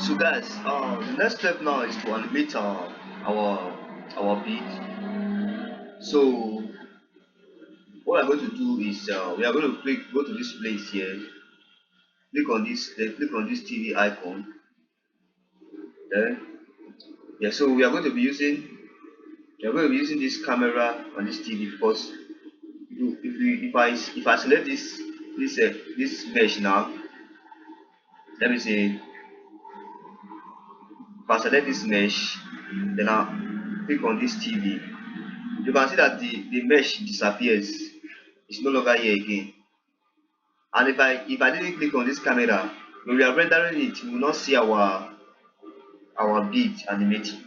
So guys, the next step now is to animate our beat. So what we're going to do is we are going to go to this place here, click on this, then click on this TV icon. Then yeah, so we are going to be using this camera on this TV because if I select this mesh now, let me say if I select this mesh, then I'll click on this TV. You can see that the mesh disappears. It's no longer here again. And if I didn't click on this camera, when we are rendering it, we will not see our beat animating.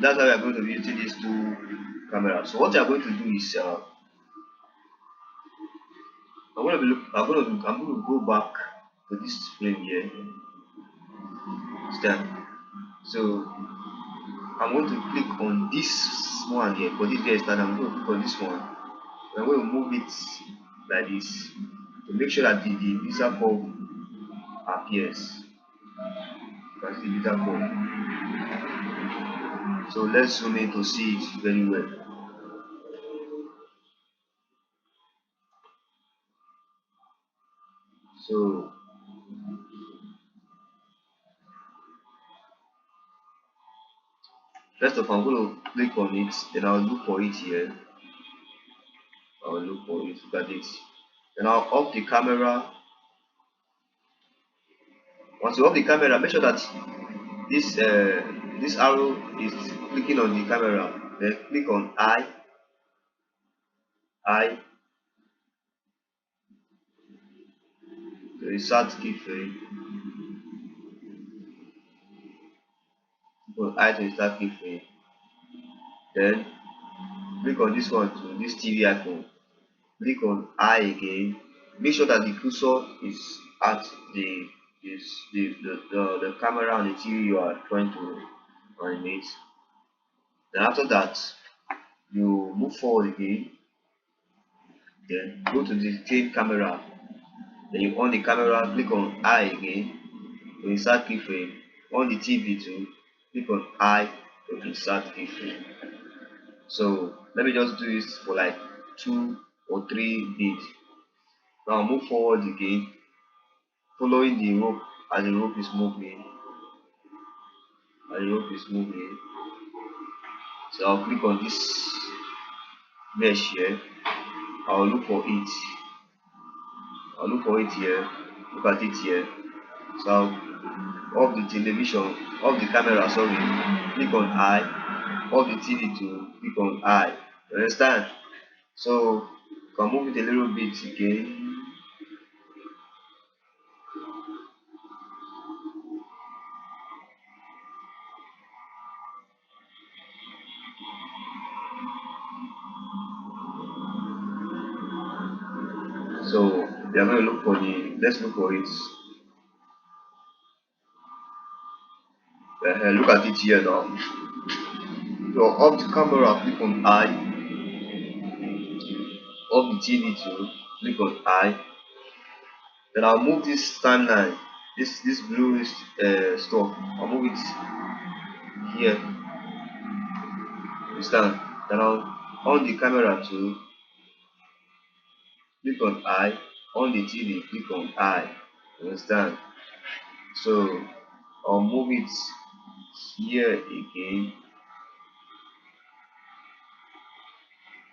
That's why we are going to be using these two cameras. So what we are going to do is I'm going to go back to this frame here. Stand. So I'm going to click on this one here. For this here stand, I'm going to click on this one. I'm going to move it like this to make sure that the visa curve appears. You can see the visa curve. So let's zoom in to see it very well. So first of all, I'm going to click on it, then I'll look for it here. I'll look for it, look at it. Then I'll off the camera. Once you off the camera, make sure that this arrow is clicking on the camera. Then click on I, to insert keyframe. Click on I to insert keyframe. Then click on this one to this TV icon. Click on I again. Make sure that the cursor is at the camera on the TV you are trying to animate. Then after that, you move forward again. Then go to the same camera. Then you on the camera, click on I again to insert keyframe. On the TV too, click on I to insert keyframe. So let me just do this for like 2 or 3 beats. Now move forward again, following the rope as the rope is moving. As the rope is moving. So I'll click on this mesh here. I'll look for it. I'll look for it here. Look at it here. So I'll off the television, off the camera, sorry. Click on I. Off the TV to click on I. You understand? So you can move it a little bit again. So we are going to look for let's look for it. Look at it here now. So off the camera, click on I. Off the TV to click on I. Then I'll move this timeline, this blue stuff. I'll move it here. Understand? Then I'll on the camera to click on I. On the TV, click on I. Understand? So I'll move it here again.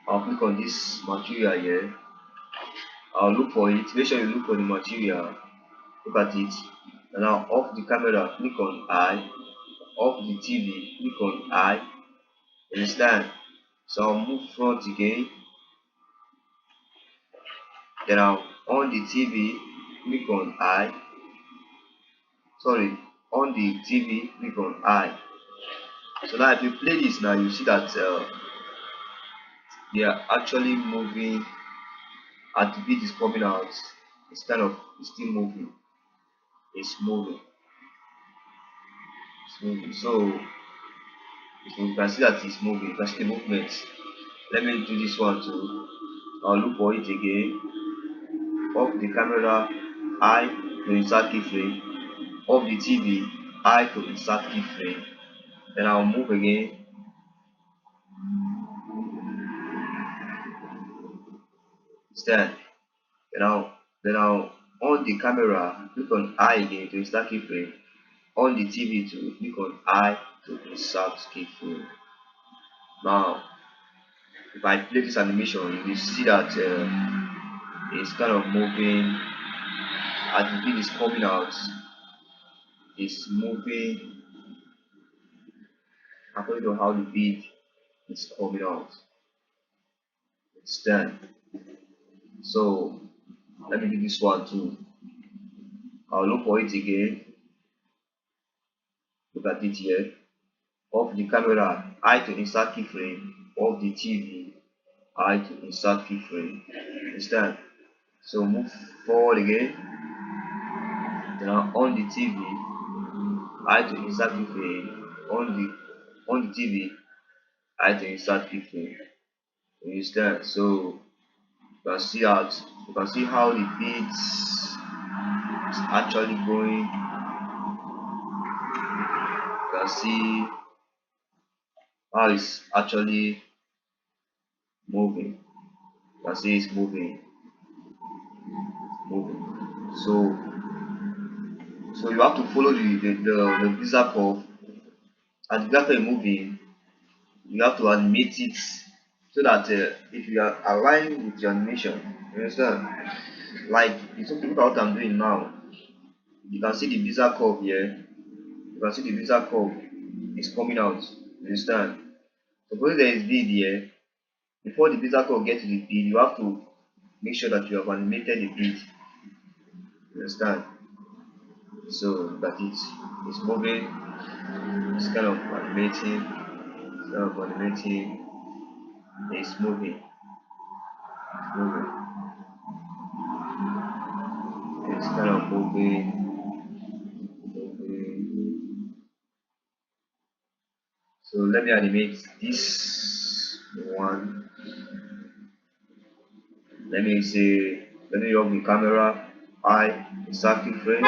I'll click on this material here. I'll look for it. Make sure you look for the material. Look at it. And now off the camera, click on I. Off the TV, click on I. Understand? So I'll move front again. Then I'll on the TV, click on I. Sorry, on the TV, click on I. So now if you play this now, you see that they are actually moving and the beat is coming out. It's still moving. It's moving. It's moving. So you can see that it's moving. You can see the movement. Let me do this one too. I'll look for it again. Off the camera, I to insert keyframe. Off the TV, I to insert keyframe. Then I'll move again. Stand. Then I'll on the camera, click on I again to insert keyframe. On the TV to click on I to insert keyframe. Now, if I play this animation, you will see that it's kind of moving as the beat is coming out. It's moving according to how the beat is coming out. It's done. So let me do this one too. I'll look for it again. Look at it here. Off the camera, I to insert keyframe. Off the TV, I to insert keyframe. It's done. So move forward again. Now on the TV, I to insert keyframe. On the TV, I to insert keyframe. You understand? So you can see how the beats is actually going. You can see how it's actually moving. You can see it's moving. So you have to follow the Bezier curve. And after you're moving, you have to animate it so that if you are aligning with your animation, you understand? Like it's okay, look at what I'm doing now. You can see the Bezier curve here. You can see the Bezier curve is coming out. You understand? Suppose there is bead here. Before the Bezier curve gets to the bead, you have to make sure that you have animated the bead. You understand? So that it's moving. It's kind of animating. It's kind of animating. It's moving. It's moving. It's kind of moving. So let me animate this one. Let me off the camera, I insert keyframe,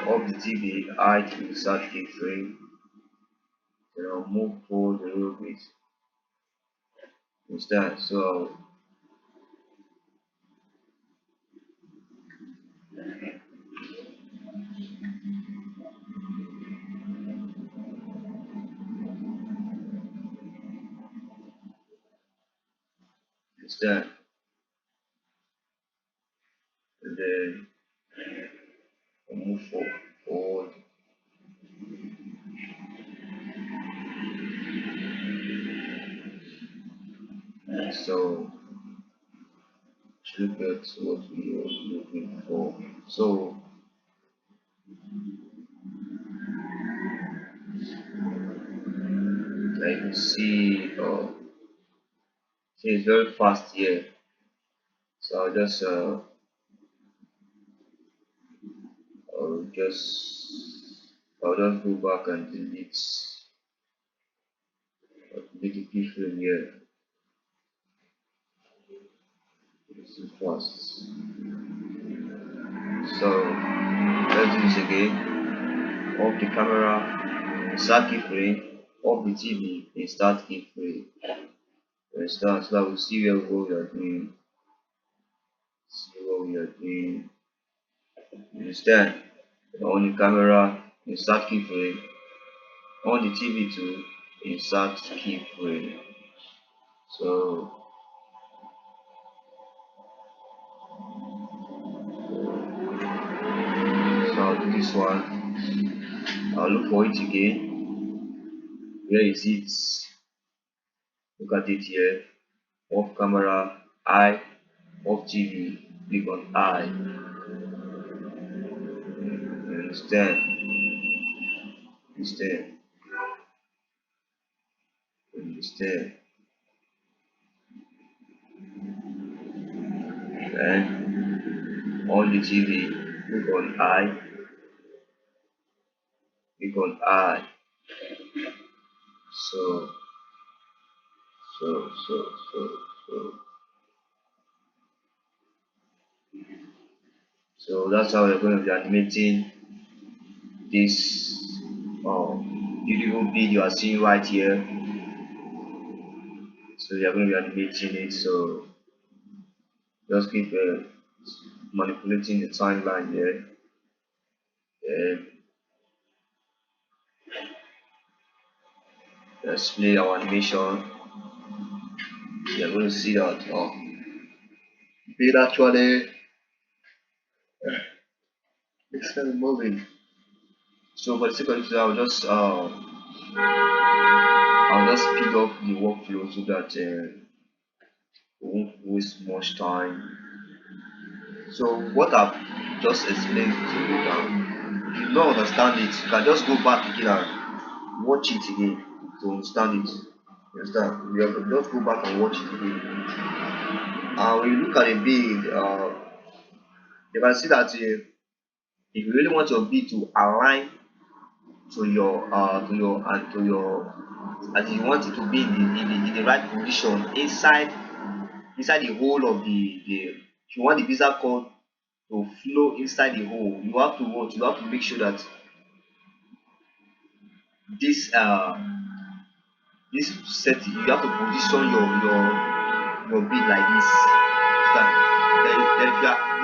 off the TV, I to insert keyframe. Then I'll move forward a little bit. Understand? So understand? And then I'll move forward. So look at what we are looking for. So I can see it's very fast here. So I'll just I'll just go back and delete the keyframe here. It's too fast. So let's do this again. Off the camera, insert keyframe. Off the TV, insert keyframe. Start so that we see what we are doing. See what we are doing. Understand? On the camera, insert keyframe. On the TV too, insert keyframe. So I'll do this one. I'll look for it again. Where is it? Look at it here. Off camera, I. Off TV, click on I. Understand? Understand? Understand? Then on the TV, click on I. Click on I. So so so so so so that's how we're going to be animating this beautiful bead you are seeing right here. So you are going to be animating it. So just keep manipulating the timeline here. And let's play our animation. You are going to see that bead actually it's kind of moving. So for the sake of it, I'll just speed up the workflow so that we won't waste much time. So what I've just explained to you now, if you don't understand it, you can just go back again and watch it again to understand it. You understand? You have to just go back and watch it again. And when you look at a bead, you can see that if you really want your bead to align to your as you want it to be in the right position inside the hole of the if you want the visa curve to flow inside the hole, you have to what you have to make sure that this this set you have to position your bead like this.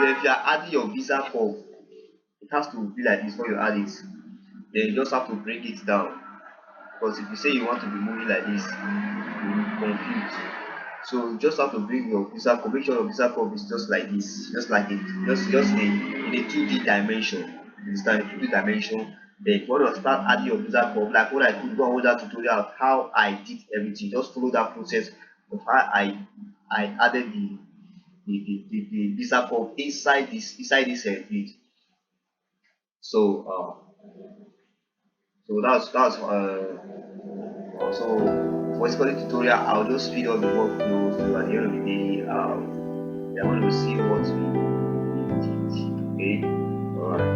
If you are adding your visa curve, it has to be like this when you add it. Then you just have to bring it down, because if you say you want to be moving like this, you will be confused. So you just have to bring your visa curve, make sure your visa curve is just like this, just like it, just in a 2D dimension. You understand? A 2D dimension. Then if you want to start adding your visa curve, like what I could go on with that tutorial of how I did everything, just follow that process of how I added the visa curve inside this grid. So so for this particular tutorial, I'll just speed up the workflow. So at the end of the day, you're going to see what we did. Okay, all right.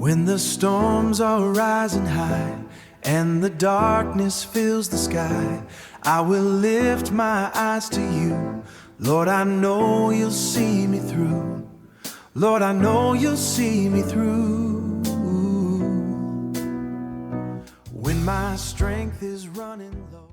When the storms are rising high and the darkness fills the sky, I will lift my eyes to you. Lord, I know you'll see me through. Lord, I know you'll see me through. When my strength is running low.